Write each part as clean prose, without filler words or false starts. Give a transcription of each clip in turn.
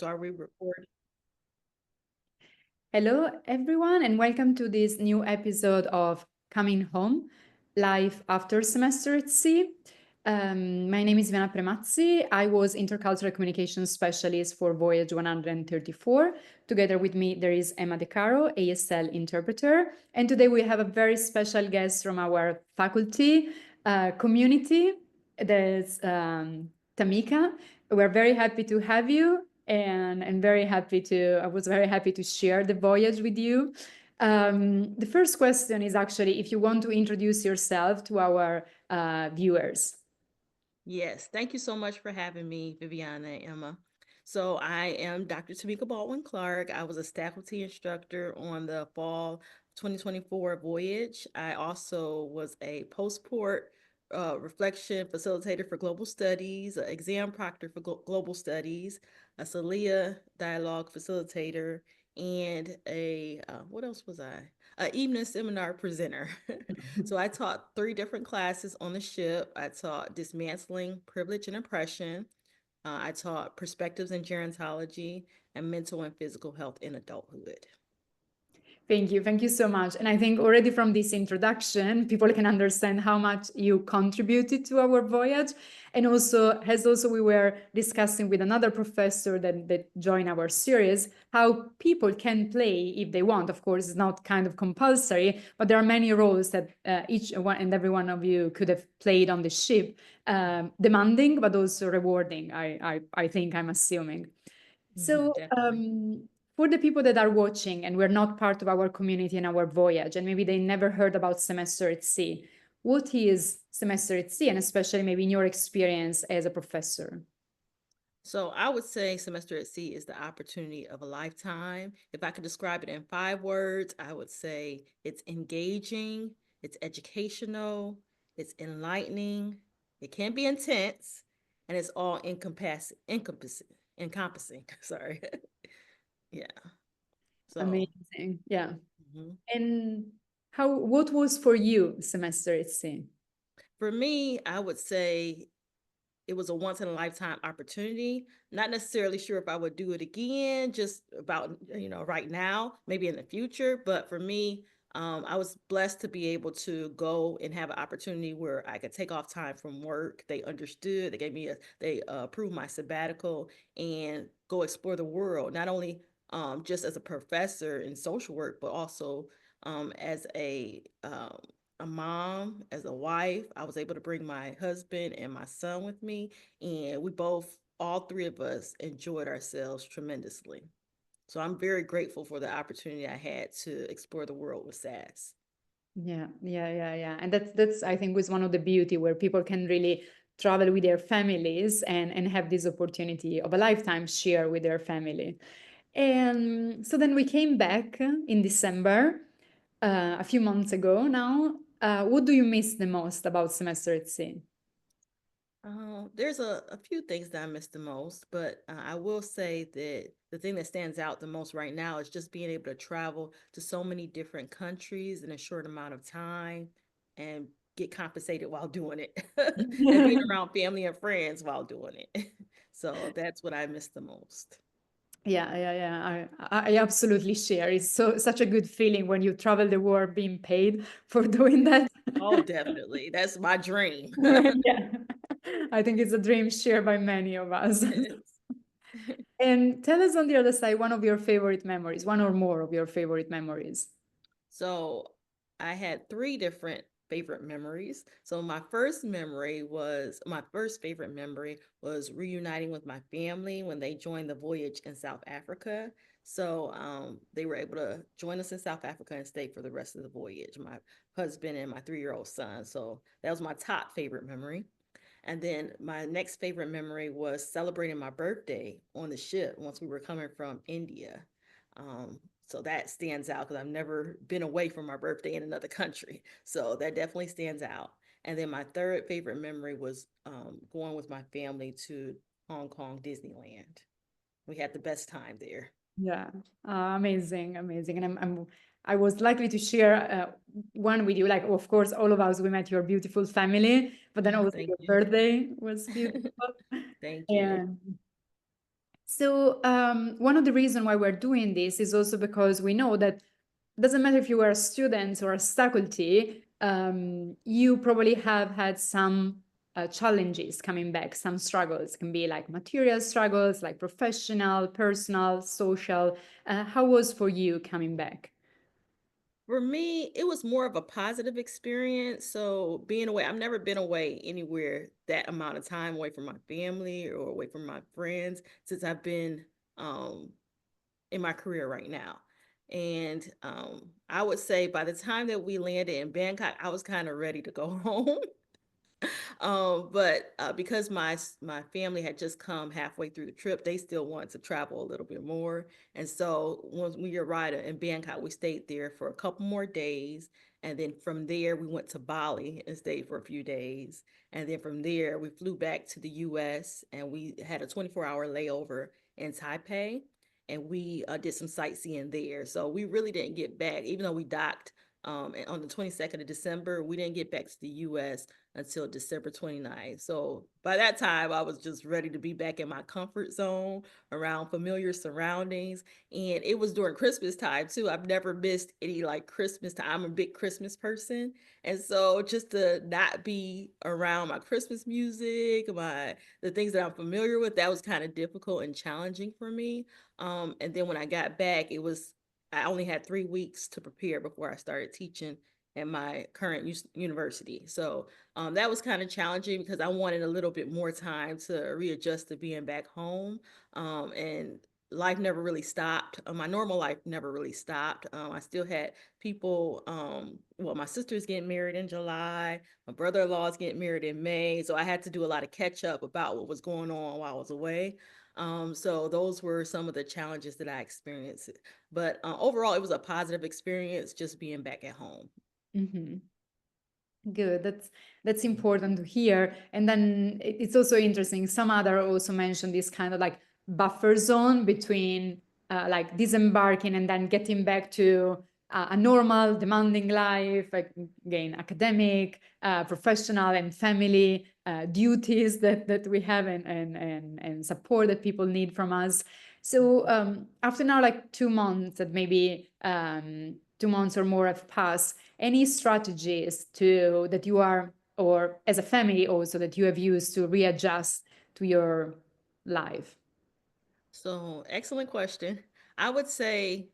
So are we recording? Hello, everyone, and welcome to this new episode of Coming Home, Life After Semester at Sea. My name is Viviana Premazzi. I was Intercultural Communication Specialist for Voyage 134. Together with me, there is Emma DeCaro, ASL Interpreter. And today we have a very special guest from our faculty community. There's Tamika. We're very happy to have you and I was very happy to share the voyage with you. The first question is actually if you want to introduce yourself to our viewers. Yes, thank you so much for having me, Viviana and Emma. So I am Dr. Tamika Baldwin-Clark. I was a faculty instructor on the fall 2024 Voyage. I also was a post-port reflection facilitator for global studies, an exam proctor for global studies, a CELIA dialogue facilitator, and what else was I? An evening seminar presenter. So I taught 3 different classes on the ship. I taught dismantling privilege and oppression. I taught perspectives in gerontology and mental and physical health in adulthood. Thank you. Thank you so much. And I think already from this introduction, people can understand how much you contributed to our voyage. And also, as also we were discussing with another professor that joined our series, how people can play if they want. Of course, it's not kind of compulsory, but there are many roles that each one and every one of you could have played on the ship, demanding, but also rewarding, I think I'm assuming. So, Definitely. for the people that are watching and we're not part of our community and our voyage, and maybe they never heard about Semester at Sea, what is Semester at Sea, and especially maybe in your experience as a professor? So I would say semester at sea is the opportunity of a lifetime. If I could describe it in 5 words, I would say it's engaging, it's educational, it's enlightening, it can be intense, and it's all encompassing. Sorry. Yeah. So Amazing. Yeah. mhm. And what was for you Semester at Sea? For me, I would say it was a once in a lifetime opportunity. Not necessarily sure if I would do it again, just about, right now, maybe in the future. But for me, I was blessed to be able to go and have an opportunity where I could take off time from work. They understood. They approved my sabbatical and go explore the world. Not only just as a professor in social work, but also as a mom, as a wife. I was able to bring my husband and my son with me, and all 3 of us, enjoyed ourselves tremendously. So I'm very grateful for the opportunity I had to explore the world with SAS. Yeah. And that's I think was one of the beauty where people can really travel with their families and have this opportunity of a lifetime share with their family. And so then we came back in December, a few months ago now. What do you miss the most about Semester at Sea? There's a few things that I miss the most, but I will say that the thing that stands out the most right now is just being able to travel to so many different countries in a short amount of time and get compensated while doing it and being around family and friends while doing it. So that's what I miss the most. Yeah. I absolutely share. It's such a good feeling when you travel the world being paid for doing that. Oh, definitely. That's my dream. Yeah, I think it's a dream shared by many of us. And tell us on the other side one of your favorite memories, one or more of your favorite memories. So I had 3 different favorite memories. So my first favorite memory was reuniting with my family when they joined the voyage in South Africa. So they were able to join us in South Africa and stay for the rest of the voyage, my husband and my 3-year-old son. So that was my top favorite memory. And then my next favorite memory was celebrating my birthday on the ship once we were coming from India. So that stands out because I've never been away from my birthday in another country. So that definitely stands out. And then my third favorite memory was going with my family to Hong Kong Disneyland. We had the best time there. Yeah, amazing. And I was likely to share one with you. Like, of course, all of us, we met your beautiful family, but then also Thank your you. birthday was beautiful. Thank you. And So one of the reasons why we're doing this is also because we know that doesn't matter if you are a student or a faculty, you probably have had some challenges coming back, some struggles. Can be like material struggles, like professional, personal, social. How was for you coming back? For me, it was more of a positive experience. So being away, I've never been away anywhere that amount of time away from my family or away from my friends since I've been um, in my career right now. And I would say by the time that we landed in Bangkok, I was kind of ready to go home. But because my family had just come halfway through the trip, they still wanted to travel a little bit more. And so when we arrived in Bangkok, we stayed there for a couple more days. And then from there, we went to Bali and stayed for a few days. And then from there, we flew back to the US and we had a 24-hour layover in Taipei. And we did some sightseeing there. So we really didn't get back, even though we docked on the 22nd of December, we didn't get back to the US until December 29th. So by that time, I was just ready to be back in my comfort zone around familiar surroundings. And it was during Christmas time too. I've never missed any like Christmas time. I'm a big Christmas person. And so just to not be around my Christmas music, the things that I'm familiar with, that was kind of difficult and challenging for me. And then when I got back, I only had 3 weeks to prepare before I started teaching at my current university. So that was kind of challenging because I wanted a little bit more time to readjust to being back home. And life never really stopped. My normal life never really stopped. I still had people, well, my sister's getting married in July, my brother-in-law is getting married in May. So I had to do a lot of catch up about what was going on while I was away. So those were some of the challenges that I experienced. But overall, it was a positive experience just being back at home. Mhm. Good. That's important to hear. And then it's also interesting. Some other also mentioned this kind of like buffer zone between like disembarking and then getting back to a normal, demanding life, like, again, academic, professional, and family duties that we have and support that people need from us. So after now, like 2 months, that maybe 2 months or more have passed, any strategies to that you are or as a family also that you have used to readjust to your life? So, excellent question. I would say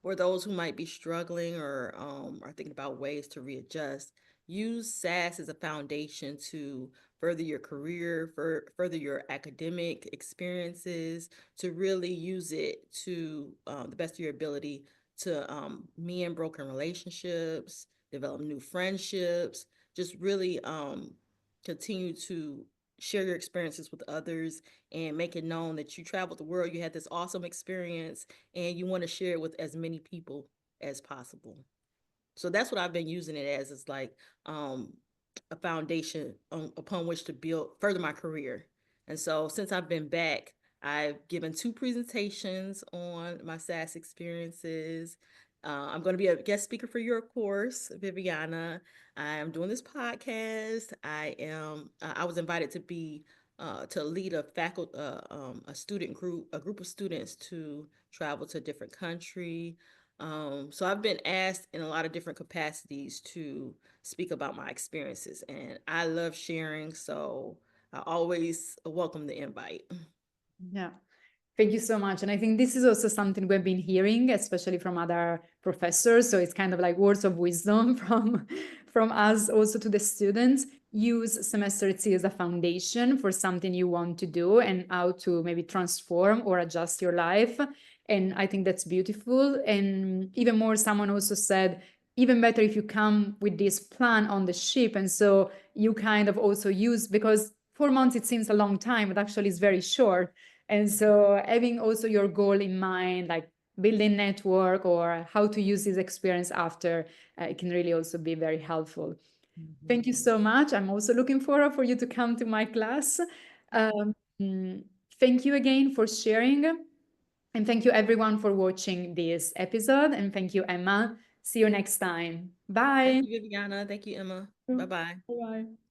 for those who might be struggling or are thinking about ways to readjust, use SAS as a foundation to further your career, further your academic experiences, to really use it to the best of your ability to mend broken relationships, develop new friendships, just really continue to share your experiences with others and make it known that you traveled the world, you had this awesome experience, and you want to share it with as many people as possible. So that's what I've been using it as. It's like a foundation upon which to build further my career. And so since I've been back, I've given 2 presentations on my SAS experiences. I'm going to be a guest speaker for your course, Viviana. I am doing this podcast. I was invited to be to lead a student group, a group of students to travel to a different country. So I've been asked in a lot of different capacities to speak about my experiences, and I love sharing. So I always welcome the invite. Yeah. Thank you so much. And I think this is also something we've been hearing, especially from other professors. So it's kind of like words of wisdom from us also to the students. Use semester at sea as a foundation for something you want to do and how to maybe transform or adjust your life. And I think that's beautiful. And even more, someone also said, even better if you come with this plan on the ship. And so you kind of also use, because 4 months, it seems a long time, but actually it's very short. And so having also your goal in mind, like building network or how to use this experience after, it can really also be very helpful. Thank you so much. I'm also looking forward for you to come to my class. Um, Thank you again for sharing. And thank you everyone for watching this episode. And thank you, Emma. See you next time. Thank Bye. you, Viviana. Thank you, Emma. Bye bye. Bye.